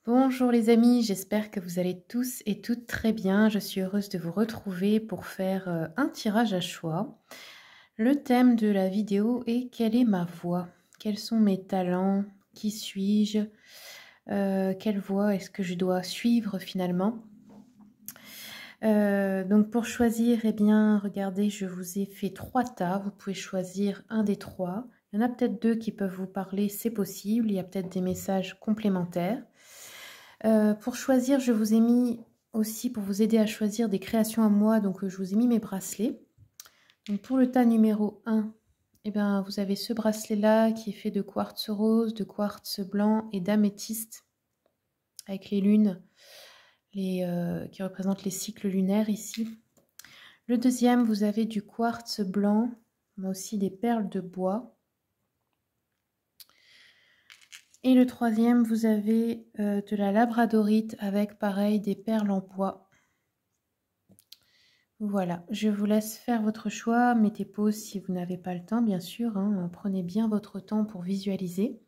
Bonjour les amis, j'espère que vous allez tous et toutes très bien. Je suis heureuse de vous retrouver pour faire un tirage à choix. Le thème de la vidéo est quelle est ma voix? Quels sont mes talents? Qui suis-je? Quelle voie est-ce que je dois suivre finalement? Donc pour choisir, eh bien, regardez, je vous ai fait 3 tas. Vous pouvez choisir un des 3. Il y en a peut-être 2 qui peuvent vous parler, c'est possible. Il y a peut-être des messages complémentaires. Pour choisir, je vous ai mis aussi, pour vous aider à choisir des créations à moi, donc je vous ai mis mes bracelets. Donc pour le tas numéro 1, eh bien, vous avez ce bracelet-là qui est fait de quartz rose, de quartz blanc et d'améthyste, avec les lunes qui représentent les cycles lunaires ici. Le deuxième, vous avez du quartz blanc, mais aussi des perles de bois. Et le troisième, vous avez de la labradorite avec, pareil, des perles en bois. Voilà, je vous laisse faire votre choix. Mettez pause si vous n'avez pas le temps, bien sûr. Prenez bien votre temps pour visualiser.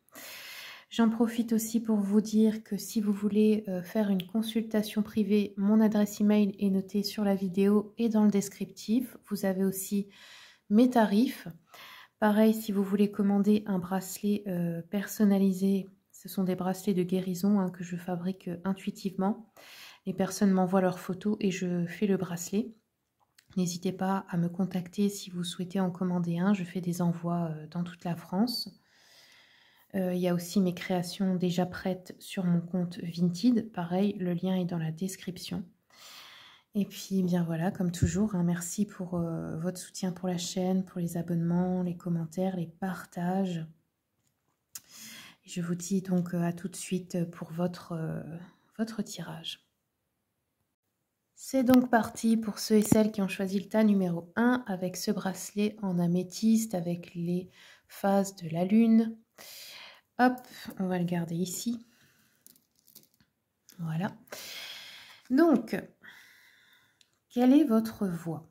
J'en profite aussi pour vous dire que si vous voulez faire une consultation privée, mon adresse email est notée sur la vidéo et dans le descriptif. Vous avez aussi mes tarifs. Pareil, si vous voulez commander un bracelet personnalisé, ce sont des bracelets de guérison que je fabrique intuitivement. Les personnes m'envoient leurs photos et je fais le bracelet. N'hésitez pas à me contacter si vous souhaitez en commander un. Je fais des envois dans toute la France. Il y a aussi mes créations déjà prêtes sur mon compte Vinted. Pareil, le lien est dans la description. Et puis, bien voilà, comme toujours, merci pour votre soutien pour la chaîne, pour les abonnements, les commentaires, les partages. Et je vous dis donc à tout de suite pour votre tirage. C'est donc parti pour ceux et celles qui ont choisi le tas numéro 1 avec ce bracelet en améthyste avec les phases de la lune. Hop, on va le garder ici. Voilà. Donc, quelle est votre voix?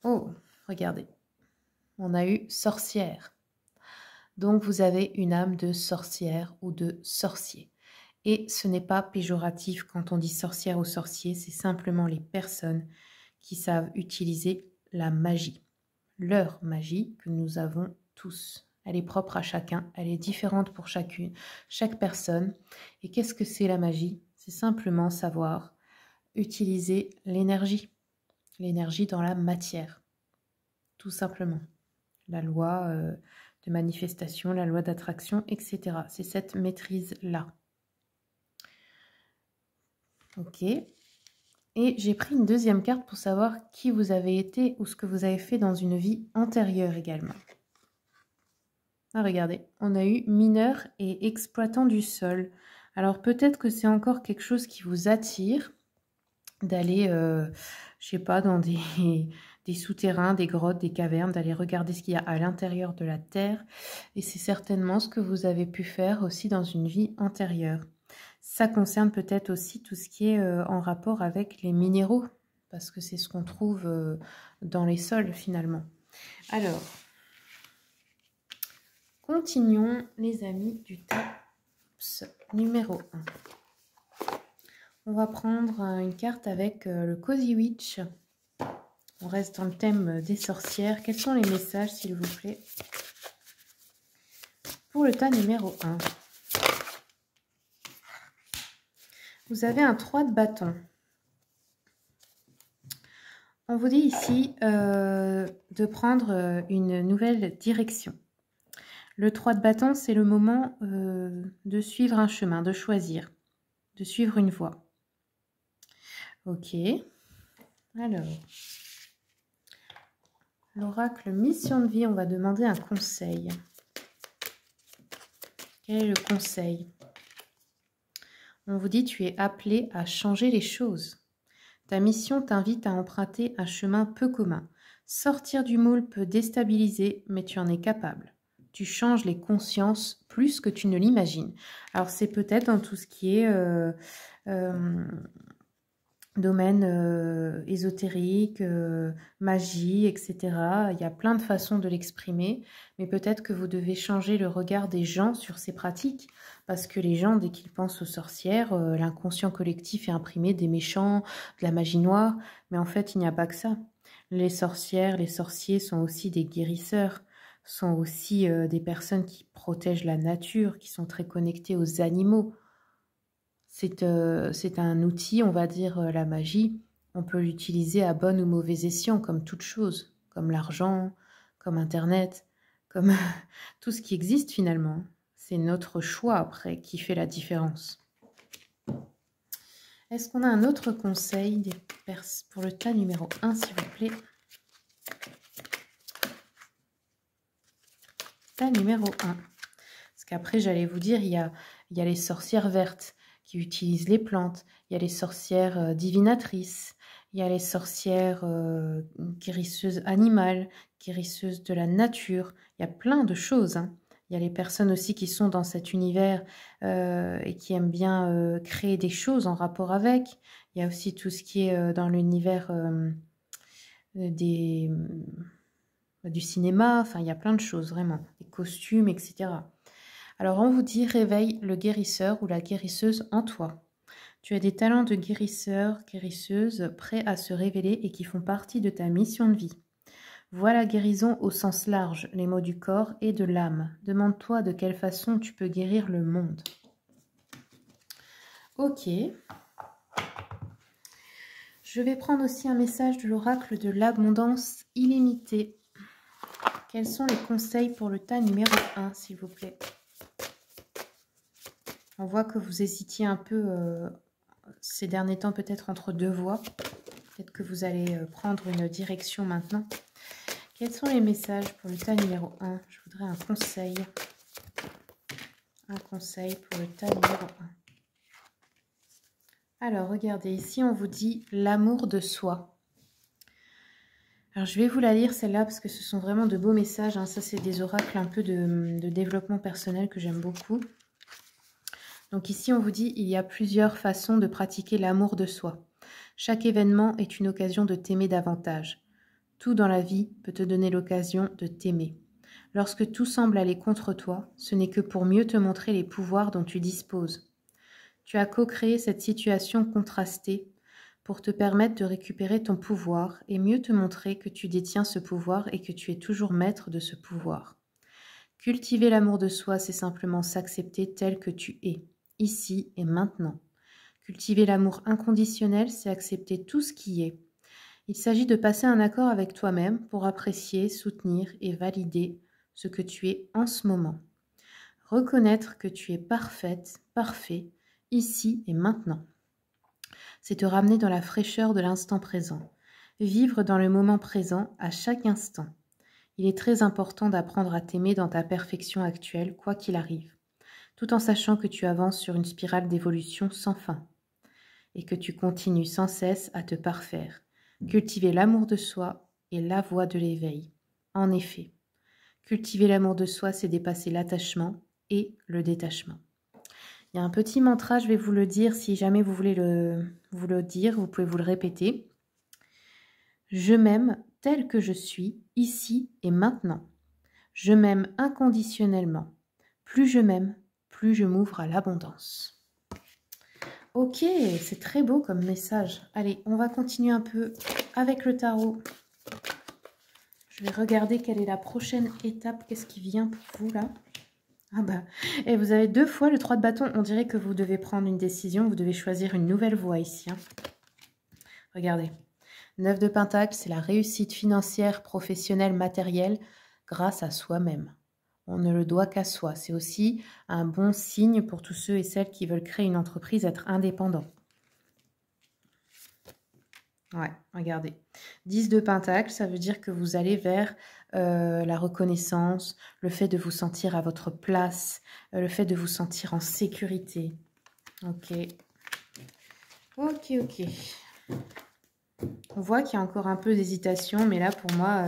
Oh, regardez. On a eu sorcière. Donc, vous avez une âme de sorcière ou de sorcier. Et ce n'est pas péjoratif quand on dit sorcière ou sorcier, c'est simplement les personnes qui savent utiliser la magie. Leur magie que nous avons tous. Elle est propre à chacun, elle est différente pour chaque personne. Et qu'est-ce que c'est la magie? C'est simplement savoir utiliser l'énergie dans la matière, tout simplement. La loi de manifestation, la loi d'attraction, etc. C'est cette maîtrise-là. Ok. Et j'ai pris une deuxième carte pour savoir qui vous avez été ou ce que vous avez fait dans une vie antérieure également. Ah, regardez, on a eu mineur et exploitant du sol. Alors peut-être que c'est encore quelque chose qui vous attire d'aller, je sais pas, dans des souterrains, des grottes, des cavernes, d'aller regarder ce qu'il y a à l'intérieur de la terre. Et c'est certainement ce que vous avez pu faire aussi dans une vie antérieure. Ça concerne peut-être aussi tout ce qui est en rapport avec les minéraux, parce que c'est ce qu'on trouve dans les sols finalement. Alors, continuons les amis du TAPS numéro 1. On va prendre une carte avec le Cozy Witch. On reste dans le thème des sorcières. Quels sont les messages s'il vous plaît pour le tas numéro 1? Vous avez un 3 de bâton. On vous dit ici de prendre une nouvelle direction. Le 3 de bâton, c'est le moment de suivre un chemin, de choisir, de suivre une voie. Ok. Alors, l'oracle mission de vie, on va demander un conseil. Quel est le conseil? On vous dit, tu es appelé à changer les choses. Ta mission t'invite à emprunter un chemin peu commun. Sortir du moule peut déstabiliser, mais tu en es capable. Tu changes les consciences plus que tu ne l'imagines. Alors, c'est peut-être dans tout ce qui est domaine ésotérique, magie, etc. Il y a plein de façons de l'exprimer, mais peut-être que vous devez changer le regard des gens sur ces pratiques, parce que les gens, dès qu'ils pensent aux sorcières, l'inconscient collectif est imprimé des méchants, de la magie noire, mais en fait, il n'y a pas que ça. Les sorcières, les sorciers sont aussi des guérisseurs, sont aussi des personnes qui protègent la nature, qui sont très connectées aux animaux. C'est un outil, on va dire, la magie. On peut l'utiliser à bon ou mauvais escient, comme toute chose, comme l'argent, comme Internet, comme tout ce qui existe finalement. C'est notre choix après qui fait la différence. Est-ce qu'on a un autre conseil pour le tas numéro 1, s'il vous plaît? Tas numéro 1. Parce qu'après, j'allais vous dire, il y a les sorcières vertes qui utilisent les plantes, il y a les sorcières divinatrices, il y a les sorcières guérisseuses animales, guérisseuses de la nature, il y a plein de choses. Hein. Il y a les personnes aussi qui sont dans cet univers et qui aiment bien créer des choses en rapport avec. Il y a aussi tout ce qui est dans l'univers du cinéma, enfin il y a plein de choses vraiment, des costumes, etc. Alors on vous dit réveille le guérisseur ou la guérisseuse en toi. Tu as des talents de guérisseur, guérisseuse prêts à se révéler et qui font partie de ta mission de vie. Vois la guérison au sens large, les maux du corps et de l'âme. Demande-toi de quelle façon tu peux guérir le monde. Ok. Je vais prendre aussi un message de l'oracle de l'abondance illimitée. Quels sont les conseils pour le tas numéro 1, s'il vous plaît? On voit que vous hésitiez un peu ces derniers temps, peut-être entre deux voies. Peut-être que vous allez prendre une direction maintenant. Quels sont les messages pour le tas numéro 1? Je voudrais un conseil. Un conseil pour le tas numéro 1. Alors, regardez, ici, on vous dit l'amour de soi. Alors, je vais vous la lire, celle-là, parce que ce sont vraiment de beaux messages. Hein. Ça, c'est des oracles un peu de développement personnel que j'aime beaucoup. Donc ici, on vous dit, il y a plusieurs façons de pratiquer l'amour de soi. Chaque événement est une occasion de t'aimer davantage. Tout dans la vie peut te donner l'occasion de t'aimer. Lorsque tout semble aller contre toi, ce n'est que pour mieux te montrer les pouvoirs dont tu disposes. Tu as co-créé cette situation contrastée pour te permettre de récupérer ton pouvoir et mieux te montrer que tu détiens ce pouvoir et que tu es toujours maître de ce pouvoir. Cultiver l'amour de soi, c'est simplement s'accepter tel que tu es, ici et maintenant. Cultiver l'amour inconditionnel, c'est accepter tout ce qui est. Il s'agit de passer un accord avec toi-même pour apprécier, soutenir et valider ce que tu es en ce moment. Reconnaître que tu es parfaite, parfait, ici et maintenant. C'est te ramener dans la fraîcheur de l'instant présent. Vivre dans le moment présent à chaque instant. Il est très important d'apprendre à t'aimer dans ta perfection actuelle, quoi qu'il arrive, tout en sachant que tu avances sur une spirale d'évolution sans fin et que tu continues sans cesse à te parfaire. Cultiver l'amour de soi est la voie de l'éveil. En effet, cultiver l'amour de soi, c'est dépasser l'attachement et le détachement. Il y a un petit mantra, je vais vous le dire, si jamais vous voulez vous le dire, vous pouvez vous le répéter. Je m'aime tel que je suis, ici et maintenant. Je m'aime inconditionnellement. Plus je m'aime, plus je m'ouvre à l'abondance. Ok, c'est très beau comme message. Allez, on va continuer un peu avec le tarot. Je vais regarder quelle est la prochaine étape. Qu'est-ce qui vient pour vous là? Ah bah, et vous avez 2 fois le 3 de bâton. On dirait que vous devez prendre une décision. Vous devez choisir une nouvelle voie ici. Hein. Regardez. 9 de Pentacle, c'est la réussite financière, professionnelle, matérielle grâce à soi-même. On ne le doit qu'à soi. C'est aussi un bon signe pour tous ceux et celles qui veulent créer une entreprise, être indépendants. Ouais, regardez. 10 de Pentacle, ça veut dire que vous allez vers la reconnaissance, le fait de vous sentir à votre place, le fait de vous sentir en sécurité. Ok. Ok, ok. On voit qu'il y a encore un peu d'hésitation, mais là, pour moi...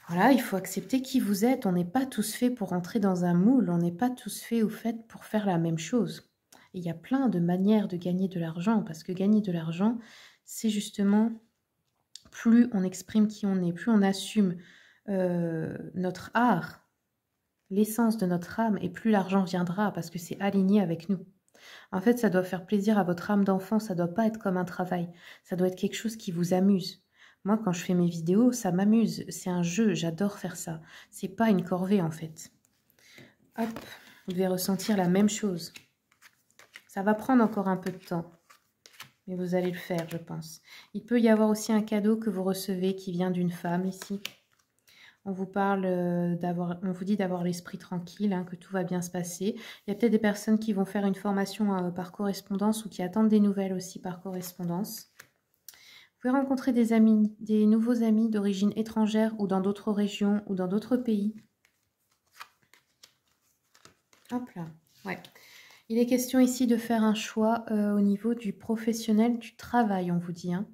Voilà, il faut accepter qui vous êtes. On n'est pas tous faits pour entrer dans un moule. On n'est pas tous faits ou faites pour faire la même chose. Et il y a plein de manières de gagner de l'argent, parce que gagner de l'argent, c'est justement plus on exprime qui on est, plus on assume notre art, l'essence de notre âme, et plus l'argent viendra, parce que c'est aligné avec nous. En fait, ça doit faire plaisir à votre âme d'enfant, ça doit pas être comme un travail, ça doit être quelque chose qui vous amuse. Moi, quand je fais mes vidéos, ça m'amuse, c'est un jeu, j'adore faire ça. C'est pas une corvée, en fait. Hop, vous devez ressentir la même chose. Ça va prendre encore un peu de temps, mais vous allez le faire, je pense. Il peut y avoir aussi un cadeau que vous recevez qui vient d'une femme ici. On vous parle on vous dit d'avoir l'esprit tranquille, hein, que tout va bien se passer. Il y a peut-être des personnes qui vont faire une formation par correspondance ou qui attendent des nouvelles aussi par correspondance. Vous pouvez rencontrer des amis, des nouveaux amis d'origine étrangère ou dans d'autres régions ou dans d'autres pays. Hop là, ouais. Il est question ici de faire un choix au niveau du professionnel, du travail, on vous dit. Hein.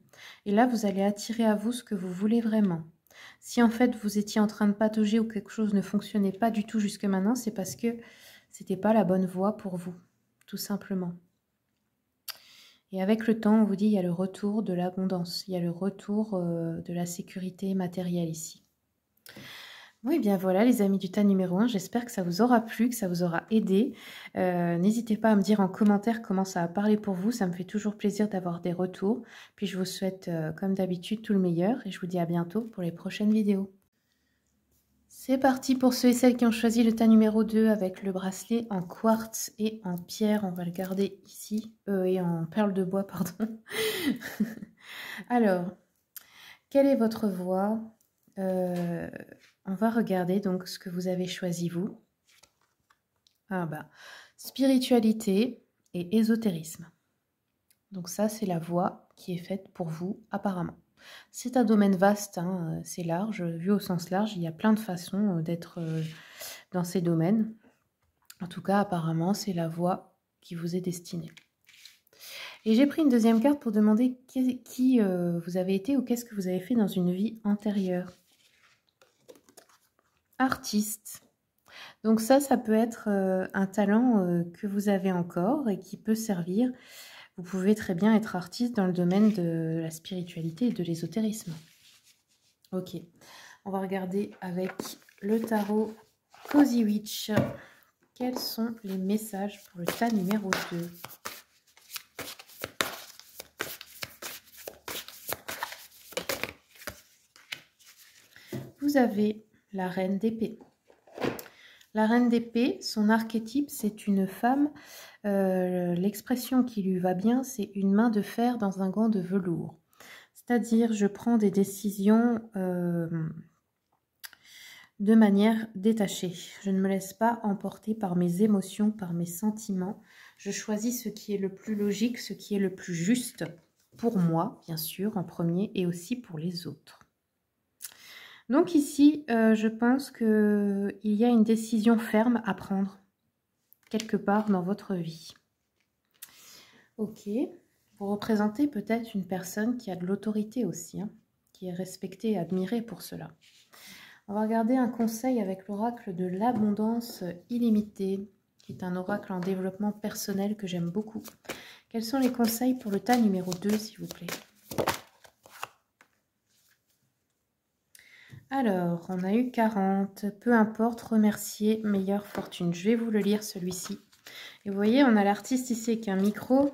Et là, vous allez attirer à vous ce que vous voulez vraiment. Si en fait, vous étiez en train de patauger ou quelque chose ne fonctionnait pas du tout jusque maintenant, c'est parce que c'était pas la bonne voie pour vous, tout simplement. Et avec le temps, on vous dit, il y a le retour de l'abondance, il y a le retour de la sécurité matérielle ici. Oui, bien voilà les amis du tas numéro 1, j'espère que ça vous aura plu, que ça vous aura aidé. N'hésitez pas à me dire en commentaire comment ça a parlé pour vous, ça me fait toujours plaisir d'avoir des retours. Puis je vous souhaite comme d'habitude tout le meilleur et je vous dis à bientôt pour les prochaines vidéos. C'est parti pour ceux et celles qui ont choisi le tas numéro 2 avec le bracelet en quartz et en pierre. On va le garder ici, et en perle de bois, pardon. Alors, quelle est votre voie? On va regarder donc ce que vous avez choisi vous. Ah bah, spiritualité et ésotérisme. Donc ça, c'est la voie qui est faite pour vous apparemment. C'est un domaine vaste, hein, c'est large, vu au sens large, il y a plein de façons d'être dans ces domaines. En tout cas, apparemment, c'est la voie qui vous est destinée. Et j'ai pris une deuxième carte pour demander qui vous avez été ou qu'est-ce que vous avez fait dans une vie antérieure. Artiste. Donc ça peut être un talent que vous avez encore et qui peut servir. Vous pouvez très bien être artiste dans le domaine de la spiritualité et de l'ésotérisme. Ok, on va regarder avec le tarot Cozy Witch. Quels sont les messages pour le tas numéro 2? Vous avez la reine d'épée. La reine d'épée, son archétype, c'est une femme. L'expression qui lui va bien, c'est une main de fer dans un gant de velours. C'est-à-dire, je prends des décisions de manière détachée. Je ne me laisse pas emporter par mes émotions, par mes sentiments. Je choisis ce qui est le plus logique, ce qui est le plus juste pour moi, bien sûr, en premier, et aussi pour les autres. Donc ici, je pense qu'il y a une décision ferme à prendre quelque part dans votre vie. Ok, vous représentez peut-être une personne qui a de l'autorité aussi, hein, qui est respectée et admirée pour cela. On va regarder un conseil avec l'oracle de l'abondance illimitée, qui est un oracle en développement personnel que j'aime beaucoup. Quels sont les conseils pour le tas numéro 2, s'il vous plaît? Alors, on a eu 40. Peu importe, remercier, meilleure fortune. Je vais vous le lire, celui-ci. Et vous voyez, on a l'artiste ici avec un micro.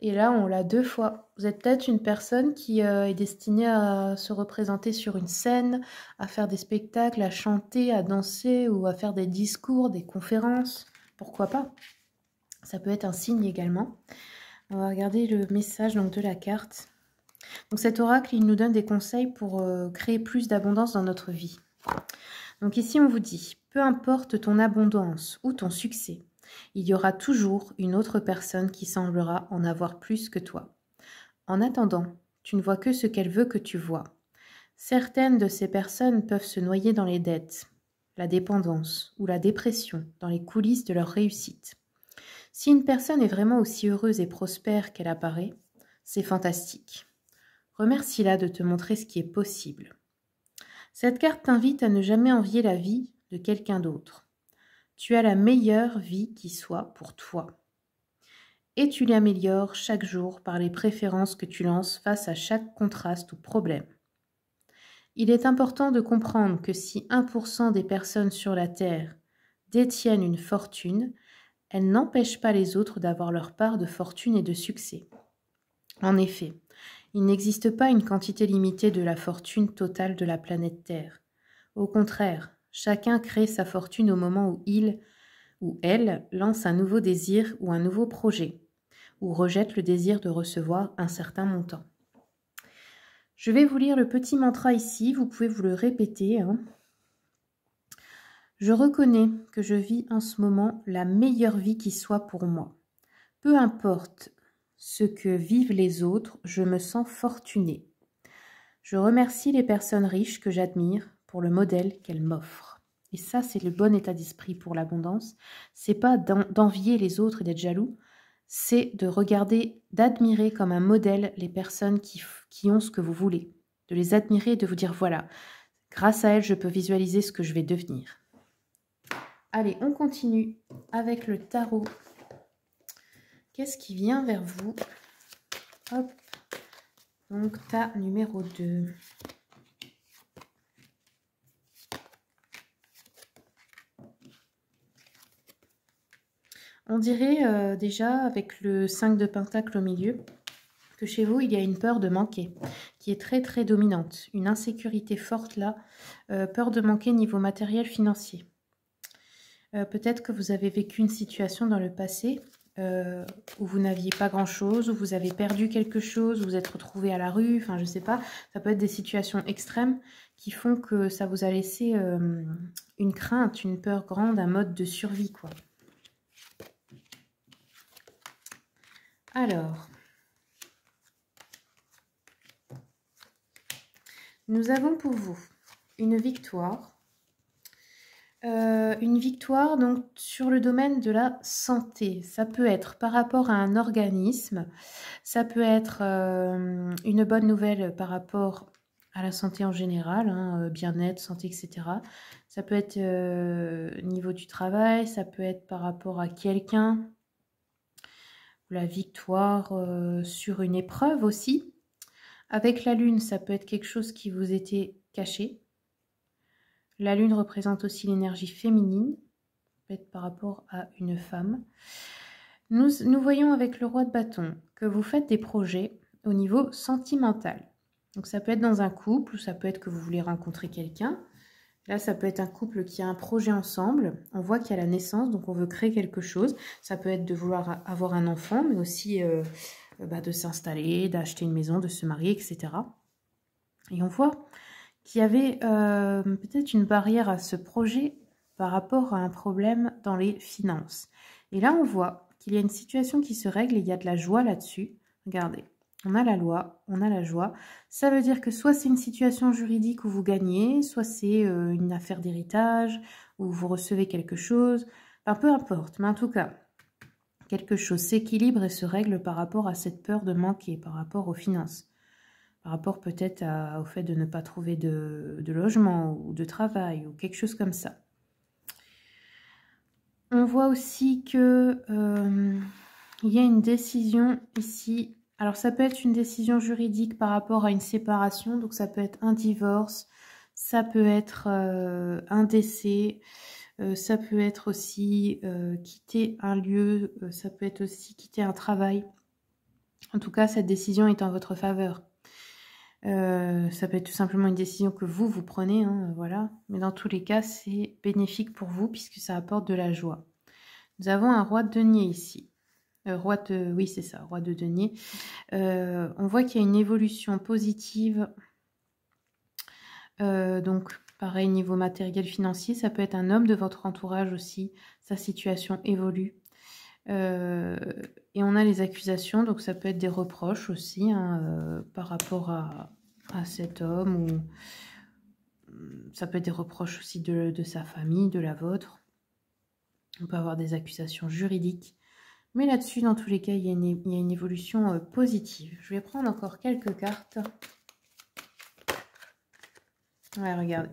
Et là, on l'a 2 fois. Vous êtes peut-être une personne qui est destinée à se représenter sur une scène, à faire des spectacles, à chanter, à danser ou à faire des discours, des conférences. Pourquoi pas? Ça peut être un signe également. On va regarder le message donc, de la carte. Donc cet oracle, il nous donne des conseils pour créer plus d'abondance dans notre vie. Donc ici, on vous dit, peu importe ton abondance ou ton succès, il y aura toujours une autre personne qui semblera en avoir plus que toi. En attendant, tu ne vois que ce qu'elle veut que tu vois. Certaines de ces personnes peuvent se noyer dans les dettes, la dépendance ou la dépression dans les coulisses de leur réussite. Si une personne est vraiment aussi heureuse et prospère qu'elle apparaît, c'est fantastique. Remercie-la de te montrer ce qui est possible. Cette carte t'invite à ne jamais envier la vie de quelqu'un d'autre. Tu as la meilleure vie qui soit pour toi. et tu l'améliores chaque jour par les préférences que tu lances face à chaque contraste ou problème. Il est important de comprendre que si 1% des personnes sur la Terre détiennent une fortune, elles n'empêchent pas les autres d'avoir leur part de fortune et de succès. En effet, il n'existe pas une quantité limitée de la fortune totale de la planète Terre. Au contraire, chacun crée sa fortune au moment où il ou elle lance un nouveau désir ou un nouveau projet, ou rejette le désir de recevoir un certain montant. Je vais vous lire le petit mantra ici, vous pouvez vous le répéter. Je reconnais que je vis en ce moment la meilleure vie qui soit pour moi. Peu importe ce que vivent les autres, je me sens fortunée. Je remercie les personnes riches que j'admire pour le modèle qu'elles m'offrent. Et ça, c'est le bon état d'esprit pour l'abondance. C'est pas d'envier les autres et d'être jaloux, c'est de regarder, d'admirer comme un modèle les personnes qui ont ce que vous voulez. De les admirer et de vous dire, voilà, grâce à elles, je peux visualiser ce que je vais devenir. Allez, on continue avec le tarot. Qu'est-ce qui vient vers vous? Hop. Donc, tas numéro 2. On dirait déjà, avec le 5 de Pentacle au milieu, que chez vous, il y a une peur de manquer, qui est très très dominante. Une insécurité forte là, peur de manquer niveau matériel financier. Peut-être que vous avez vécu une situation dans le passé où vous n'aviez pas grand-chose, où vous avez perdu quelque chose, où vous êtes retrouvé à la rue, enfin je sais pas. Ça peut être des situations extrêmes qui font que ça vous a laissé une crainte, une peur grande, un mode de survie, quoi. Alors, nous avons pour vous une victoire. Une victoire donc sur le domaine de la santé. Ça peut être par rapport à un organisme, ça peut être une bonne nouvelle par rapport à la santé en général, hein, bien-être, santé, etc. Ça peut être au niveau du travail, ça peut être par rapport à quelqu'un. La victoire sur une épreuve aussi. Avec la lune, ça peut être quelque chose qui vous était caché. La lune représente aussi l'énergie féminine, peut-être par rapport à une femme. Nous voyons avec le roi de bâton que vous faites des projets au niveau sentimental. Donc ça peut être dans un couple ou ça peut être que vous voulez rencontrer quelqu'un. Là, ça peut être un couple qui a un projet ensemble. On voit qu'il y a la naissance, donc on veut créer quelque chose. Ça peut être de vouloir avoir un enfant, mais aussi de s'installer, d'acheter une maison, de se marier, etc. Et on voit qu'il y avait peut-être une barrière à ce projet par rapport à un problème dans les finances. Et là, on voit qu'il y a une situation qui se règle et il y a de la joie là-dessus. Regardez, on a la loi, on a la joie. Ça veut dire que soit c'est une situation juridique où vous gagnez, soit c'est une affaire d'héritage, où vous recevez quelque chose. Enfin, peu importe, mais en tout cas, quelque chose s'équilibre et se règle par rapport à cette peur de manquer, par rapport aux finances. Par rapport peut-être au fait de ne pas trouver de logement ou de travail ou quelque chose comme ça. On voit aussi que il y a une décision ici. Alors ça peut être une décision juridique par rapport à une séparation, donc ça peut être un divorce, ça peut être un décès, ça peut être aussi quitter un lieu, ça peut être aussi quitter un travail. En tout cas, cette décision est en votre faveur. Ça peut être tout simplement une décision que vous prenez, hein, voilà. Mais dans tous les cas, c'est bénéfique pour vous puisque ça apporte de la joie. Nous avons un roi de denier ici. Oui, c'est ça, roi de denier. On voit qu'il y a une évolution positive. Donc, pareil, niveau matériel financier, ça peut être un homme de votre entourage aussi. Sa situation évolue. Et on a les accusations, donc ça peut être des reproches aussi hein, par rapport à cet homme, ou ça peut être des reproches aussi de sa famille, de la vôtre. On peut avoir des accusations juridiques. Mais là-dessus, dans tous les cas, il y a une évolution positive. Je vais prendre encore quelques cartes. Ouais, regardez.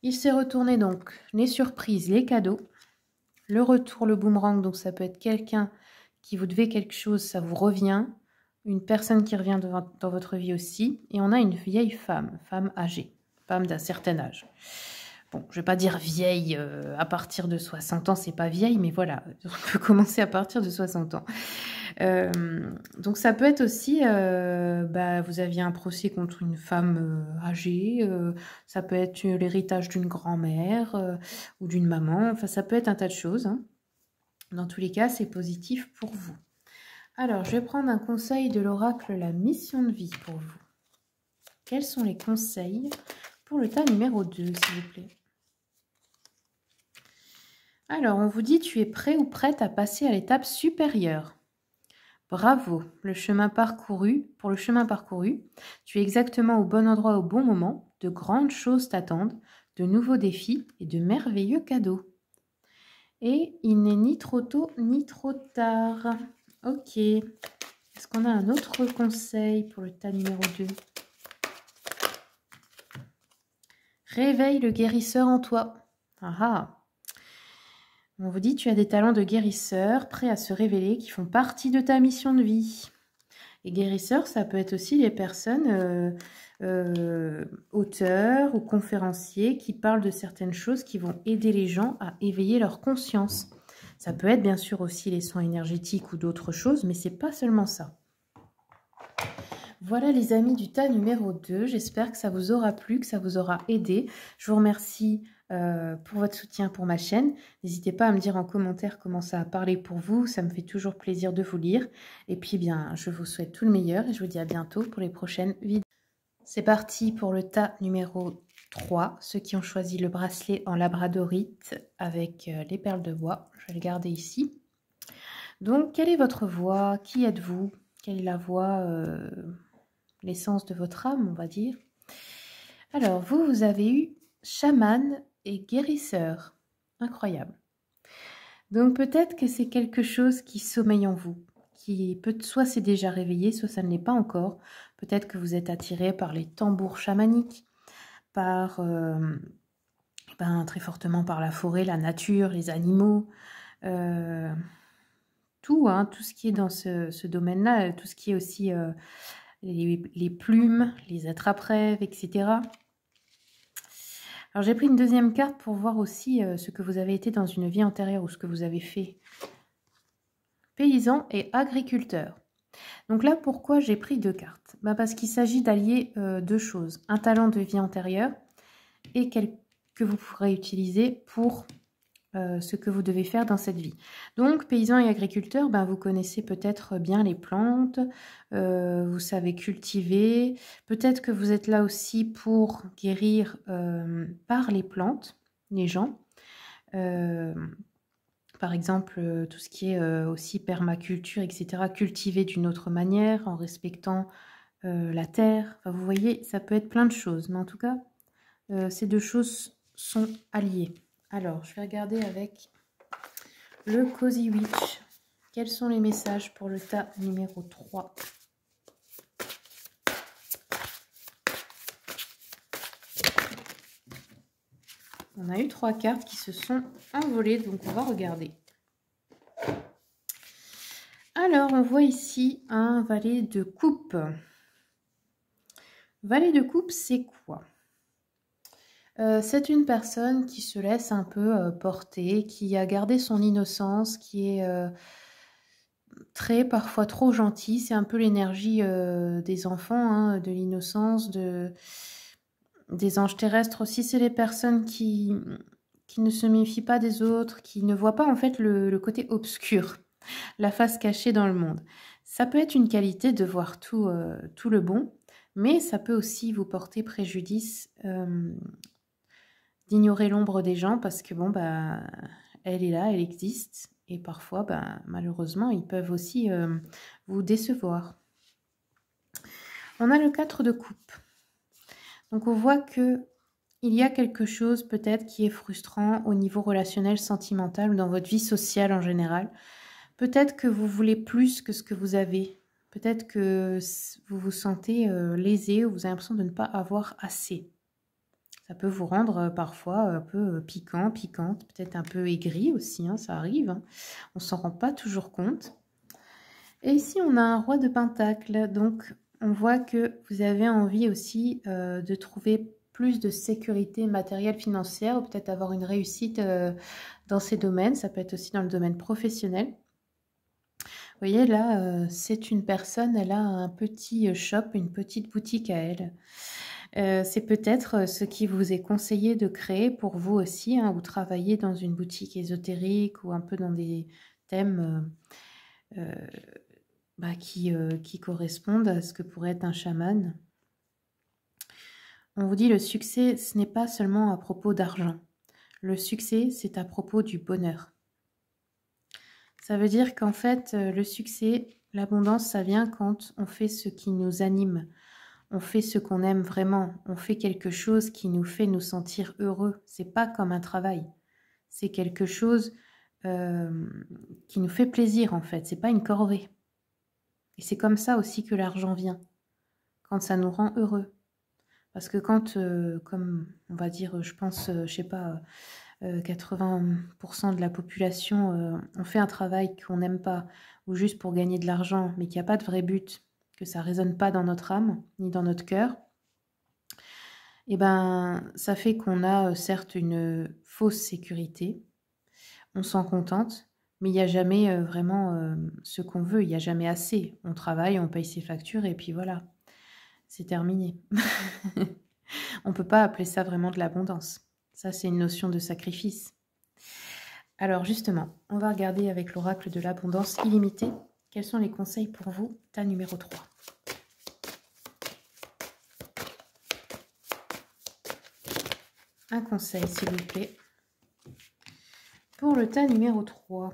Il s'est retourné donc les surprises, les cadeaux. Le retour, le boomerang, donc ça peut être quelqu'un qui vous devez quelque chose, ça vous revient. Une personne qui revient dans votre vie aussi. Et on a une vieille femme, femme âgée, femme d'un certain âge. Bon, je ne vais pas dire vieille à partir de 60 ans, c'est pas vieille, mais voilà, on peut commencer à partir de 60 ans. Donc ça peut être aussi, vous aviez un procès contre une femme âgée, ça peut être l'héritage d'une grand-mère ou d'une maman, enfin ça peut être un tas de choses. Hein. Dans tous les cas, c'est positif pour vous. Alors, je vais prendre un conseil de l'oracle, la mission de vie pour vous. Quels sont les conseils pour le tas numéro 2, s'il vous plaît? Alors, on vous dit, tu es prêt ou prête à passer à l'étape supérieure. Bravo, le chemin parcouru. Pour le chemin parcouru, tu es exactement au bon endroit au bon moment. De grandes choses t'attendent, de nouveaux défis et de merveilleux cadeaux. Et il n'est ni trop tôt ni trop tard. Ok. Est-ce qu'on a un autre conseil pour le tas numéro 2? Réveille le guérisseur en toi. Ah ah. On vous dit, tu as des talents de guérisseur prêts à se révéler qui font partie de ta mission de vie. Et guérisseur, ça peut être aussi les personnes auteurs ou conférenciers qui parlent de certaines choses qui vont aider les gens à éveiller leur conscience. Ça peut être bien sûr aussi les soins énergétiques ou d'autres choses, mais c'est pas seulement ça. Voilà les amis du tas numéro 2, j'espère que ça vous aura plu, que ça vous aura aidé. Je vous remercie pour votre soutien pour ma chaîne. N'hésitez pas à me dire en commentaire comment ça a parlé pour vous, ça me fait toujours plaisir de vous lire. Et puis bien, je vous souhaite tout le meilleur et je vous dis à bientôt pour les prochaines vidéos. C'est parti pour le tas numéro 3, ceux qui ont choisi le bracelet en labradorite avec les perles de bois. Je vais le garder ici. Donc, quelle est votre voix? Qui êtes-vous? Quelle est la voix, l'essence de votre âme, on va dire? Alors, vous avez eu chaman et guérisseur. Incroyable. Donc, peut-être que c'est quelque chose qui sommeille en vous. Soit c'est déjà réveillé, soit ça ne l'est pas encore. Peut-être que vous êtes attiré par les tambours chamaniques, par très fortement par la forêt, la nature, les animaux, tout ce qui est dans ce domaine-là, tout ce qui est aussi les plumes, les attrape-rêves, etc. Alors j'ai pris une deuxième carte pour voir aussi ce que vous avez été dans une vie antérieure ou ce que vous avez fait. Paysan et agriculteur. Donc là, pourquoi j'ai pris 2 cartes? Parce qu'il s'agit d'allier 2 choses. Un talent de vie antérieure et que vous pourrez utiliser pour ce que vous devez faire dans cette vie. Donc, paysan et agriculteur, vous connaissez peut-être bien les plantes, vous savez cultiver. Peut-être que vous êtes là aussi pour guérir par les plantes, les gens. Par exemple, tout ce qui est aussi permaculture, etc. Cultiver d'une autre manière, en respectant la terre. Enfin, vous voyez, ça peut être plein de choses. Mais en tout cas, ces 2 choses sont alliées. Alors, je vais regarder avec le Cozy Witch. Quels sont les messages pour le tas numéro 3? On a eu 3 cartes qui se sont envolées, donc on va regarder. Alors, on voit ici un valet de coupe. Valet de coupe, c'est quoi? C'est une personne qui se laisse un peu porter, qui a gardé son innocence, qui est parfois trop gentille. C'est un peu l'énergie des enfants, de l'innocence, des anges terrestres aussi. C'est les personnes qui ne se méfient pas des autres, qui ne voient pas en fait le côté obscur, la face cachée dans le monde. Ça peut être une qualité de voir tout le bon, mais ça peut aussi vous porter préjudice d'ignorer l'ombre des gens parce que elle est là, elle existe et parfois malheureusement ils peuvent aussi vous décevoir. On a le 4 de coupe. Donc on voit que il y a quelque chose peut-être qui est frustrant au niveau relationnel, sentimental ou dans votre vie sociale en général. Peut-être que vous voulez plus que ce que vous avez. Peut-être que vous vous sentez lésé ou vous avez l'impression de ne pas avoir assez. Ça peut vous rendre parfois un peu piquante, peut-être un peu aigri aussi, ça arrive. On ne s'en rend pas toujours compte. Et ici, on a un roi de Pentacle. Donc, on voit que vous avez envie aussi de trouver plus de sécurité matérielle, financière, ou peut-être avoir une réussite dans ces domaines. Ça peut être aussi dans le domaine professionnel. Vous voyez, là, c'est une personne, elle a un petit shop, une petite boutique à elle. C'est peut-être ce qui vous est conseillé de créer pour vous aussi, hein, ou travailler dans une boutique ésotérique ou un peu dans des thèmes qui correspondent à ce que pourrait être un chaman. On vous dit le succès, ce n'est pas seulement à propos d'argent. Le succès, c'est à propos du bonheur. Ça veut dire qu'en fait, le succès, l'abondance, ça vient quand on fait ce qui nous anime. On fait ce qu'on aime vraiment. On fait quelque chose qui nous fait nous sentir heureux. C'est pas comme un travail. C'est quelque chose qui nous fait plaisir, en fait. C'est pas une corvée. Et c'est comme ça aussi que l'argent vient. Quand ça nous rend heureux. Parce que quand, comme on va dire, je pense, je sais pas, 80% de la population, on fait un travail qu'on n'aime pas, ou juste pour gagner de l'argent, mais qu'il n'y a pas de vrai but, que ça ne résonne pas dans notre âme, ni dans notre cœur, et ben, ça fait qu'on a certes une fausse sécurité, on s'en contente, mais il n'y a jamais vraiment ce qu'on veut, il n'y a jamais assez. On travaille, on paye ses factures, et puis voilà, c'est terminé. On ne peut pas appeler ça vraiment de l'abondance. Ça, c'est une notion de sacrifice. Alors justement, on va regarder avec l'oracle de l'abondance illimitée. Quels sont les conseils pour vous, tas numéro 3? Un conseil, s'il vous plaît, pour le tas numéro 3.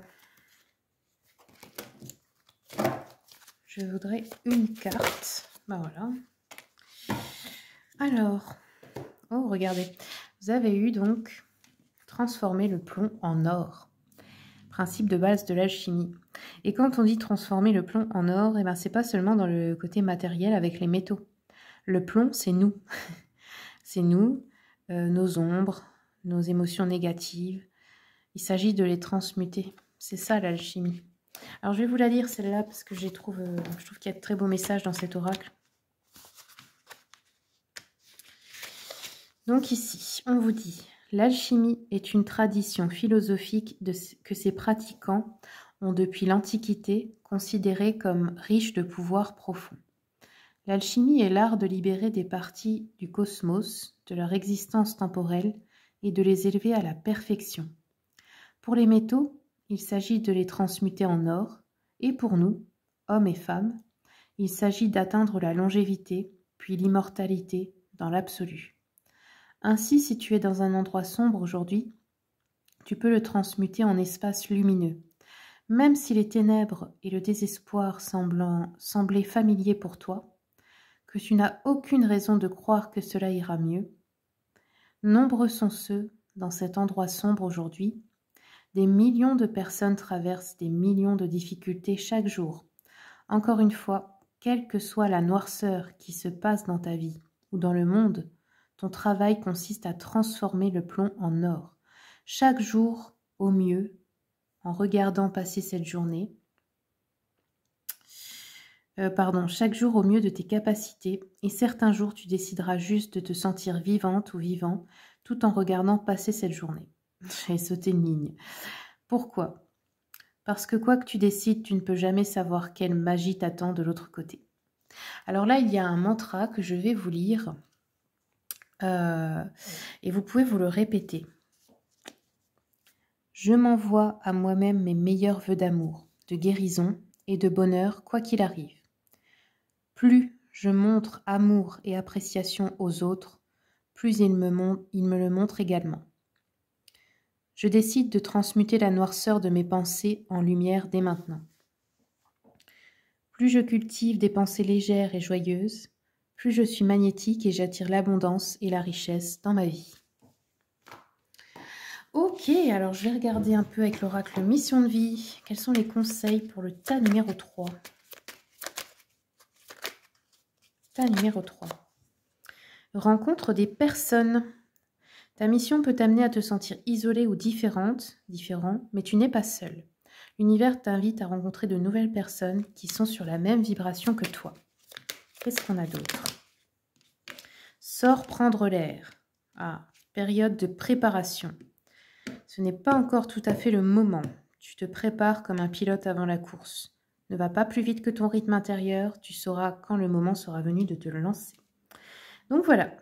Je voudrais une carte. Ben voilà. Alors, oh, regardez. Vous avez eu donc transformer le plomb en or. Principe de base de l'alchimie. Et quand on dit transformer le plomb en or, eh ben, c'est pas seulement dans le côté matériel avec les métaux. Le plomb, c'est nous. C'est nous, nos ombres, nos émotions négatives. Il s'agit de les transmuter. C'est ça l'alchimie. Alors je vais vous la lire celle-là parce que je trouve qu'il y a de très beaux messages dans cet oracle. Donc ici, on vous dit, l'alchimie est une tradition philosophique que ses pratiquants ont depuis l'Antiquité considérée comme riche de pouvoir profond. L'alchimie est l'art de libérer des parties du cosmos, de leur existence temporelle, et de les élever à la perfection. Pour les métaux, il s'agit de les transmuter en or, et pour nous, hommes et femmes, il s'agit d'atteindre la longévité, puis l'immortalité dans l'absolu. Ainsi, si tu es dans un endroit sombre aujourd'hui, tu peux le transmuter en espace lumineux. Même si les ténèbres et le désespoir semblaient familiers pour toi, que tu n'as aucune raison de croire que cela ira mieux, nombreux sont ceux, dans cet endroit sombre aujourd'hui, des millions de personnes traversent des millions de difficultés chaque jour. Encore une fois, quelle que soit la noirceur qui se passe dans ta vie ou dans le monde, ton travail consiste à transformer le plomb en or. Chaque jour, au mieux, en regardant passer cette journée, chaque jour au mieux de tes capacités, et certains jours tu décideras juste de te sentir vivante ou vivant, tout en regardant passer cette journée. J'ai sauté une ligne. Pourquoi ? Parce que quoi que tu décides, tu ne peux jamais savoir quelle magie t'attend de l'autre côté. Alors là, il y a un mantra que je vais vous lire, et vous pouvez vous le répéter. Je m'envoie à moi-même mes meilleurs vœux d'amour, de guérison et de bonheur, quoi qu'il arrive. Plus je montre amour et appréciation aux autres, plus ils me le montrent également. Je décide de transmuter la noirceur de mes pensées en lumière dès maintenant. Plus je cultive des pensées légères et joyeuses, plus je suis magnétique et j'attire l'abondance et la richesse dans ma vie. Ok, alors je vais regarder un peu avec l'oracle mission de vie. Quels sont les conseils pour le tas numéro 3 ? Tas numéro 3. Rencontre des personnes. Ta mission peut t'amener à te sentir isolée ou différent, mais tu n'es pas seul. L'univers t'invite à rencontrer de nouvelles personnes qui sont sur la même vibration que toi. Qu'est-ce qu'on a d'autre? Sors prendre l'air. Ah, période de préparation. Ce n'est pas encore tout à fait le moment. Tu te prépares comme un pilote avant la course. Ne va pas plus vite que ton rythme intérieur. Tu sauras quand le moment sera venu de te le lancer. Donc voilà.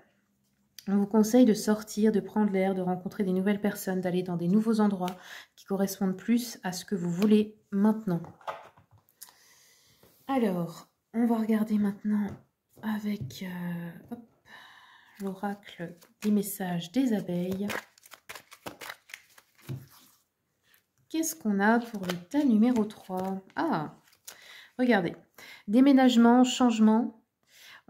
On vous conseille de sortir, de prendre l'air, de rencontrer des nouvelles personnes, d'aller dans des nouveaux endroits qui correspondent plus à ce que vous voulez maintenant. Alors, on va regarder maintenant avec l'oracle des messages des abeilles. Qu'est-ce qu'on a pour le tas numéro 3? Ah, regardez. Déménagement, changement.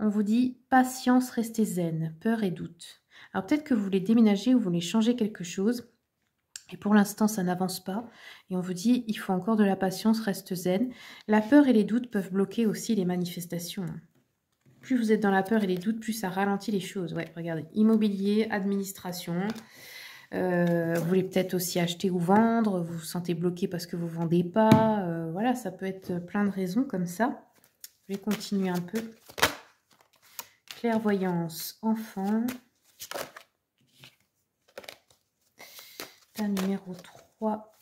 On vous dit patience, restez zen, peur et doute. Alors peut-être que vous voulez déménager ou vous voulez changer quelque chose. Et pour l'instant, ça n'avance pas. Et on vous dit, il faut encore de la patience, reste zen. La peur et les doutes peuvent bloquer aussi les manifestations. Plus vous êtes dans la peur et les doutes, plus ça ralentit les choses. Ouais, regardez, immobilier, administration. Vous voulez peut-être aussi acheter ou vendre. Vous vous sentez bloqué parce que vous ne vendez pas. Voilà, ça peut être plein de raisons comme ça. Je vais continuer un peu. Clairvoyance, enfant. Numéro 3.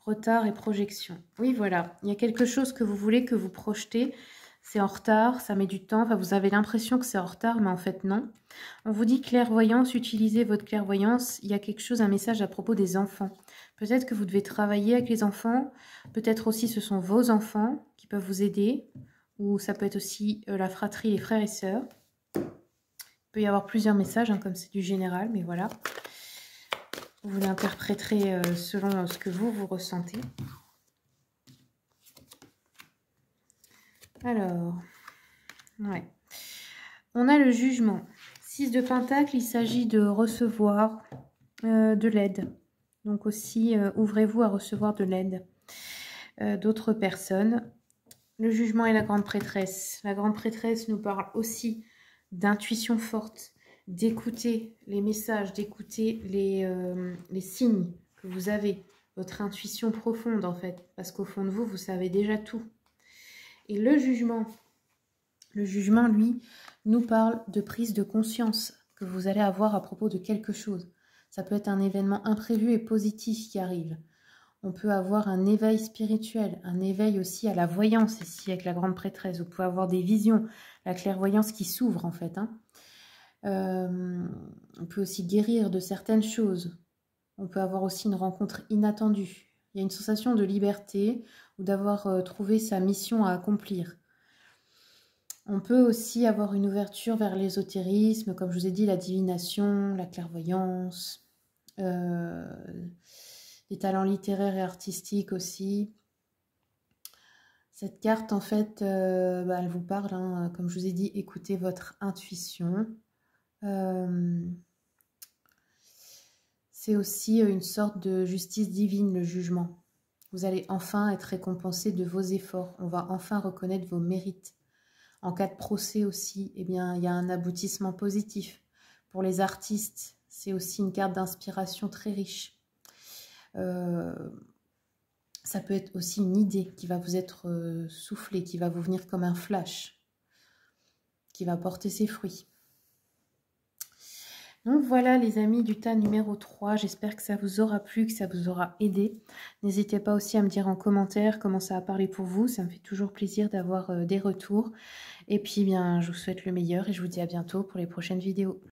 Retard et projection. Oui, voilà. Il y a quelque chose que vous voulez, que vous projetez. C'est en retard, ça met du temps. Enfin, vous avez l'impression que c'est en retard, mais en fait, non. On vous dit clairvoyance, utilisez votre clairvoyance. Il y a quelque chose, un message à propos des enfants. Peut-être que vous devez travailler avec les enfants. Peut-être aussi ce sont vos enfants qui peuvent vous aider. Ou ça peut être aussi la fratrie, les frères et sœurs. Il peut y avoir plusieurs messages, hein, comme c'est du général, mais voilà. Vous l'interpréterez selon ce que vous ressentez. Alors, ouais. On a le jugement. 6 de Pentacle, il s'agit de recevoir de l'aide. Donc aussi, ouvrez-vous à recevoir de l'aide d'autres personnes. Le jugement et la grande prêtresse. La grande prêtresse nous parle aussi d'intuition forte, d'écouter les messages, d'écouter les signes que vous avez, votre intuition profonde en fait, parce qu'au fond de vous, vous savez déjà tout. Et le jugement, lui, nous parle de prise de conscience que vous allez avoir à propos de quelque chose. Ça peut être un événement imprévu et positif qui arrive. On peut avoir un éveil spirituel, un éveil aussi à la voyance ici avec la grande prêtresse. Vous pouvez avoir des visions, la clairvoyance qui s'ouvre en fait. On peut aussi guérir de certaines choses. On peut avoir aussi une rencontre inattendue. Il y a une sensation de liberté ou d'avoir trouvé sa mission à accomplir. On peut aussi avoir une ouverture vers l'ésotérisme, comme je vous ai dit, la divination, la clairvoyance, les talents littéraires et artistiques aussi. Cette carte, en fait, elle vous parle, hein, comme je vous ai dit, écoutez votre intuition. C'est aussi une sorte de justice divine, le jugement. Vous allez enfin être récompensé de vos efforts. On va enfin reconnaître vos mérites. En cas de procès aussi, eh bien, il y a un aboutissement positif. Pour les artistes, c'est aussi une carte d'inspiration très riche. Ça peut être aussi une idée qui va vous être soufflée, qui va vous venir comme un flash, qui va porter ses fruits. Donc voilà les amis du tas numéro 3, j'espère que ça vous aura plu, que ça vous aura aidé. N'hésitez pas aussi à me dire en commentaire comment ça a parlé pour vous, ça me fait toujours plaisir d'avoir des retours. Et puis bien, je vous souhaite le meilleur et je vous dis à bientôt pour les prochaines vidéos.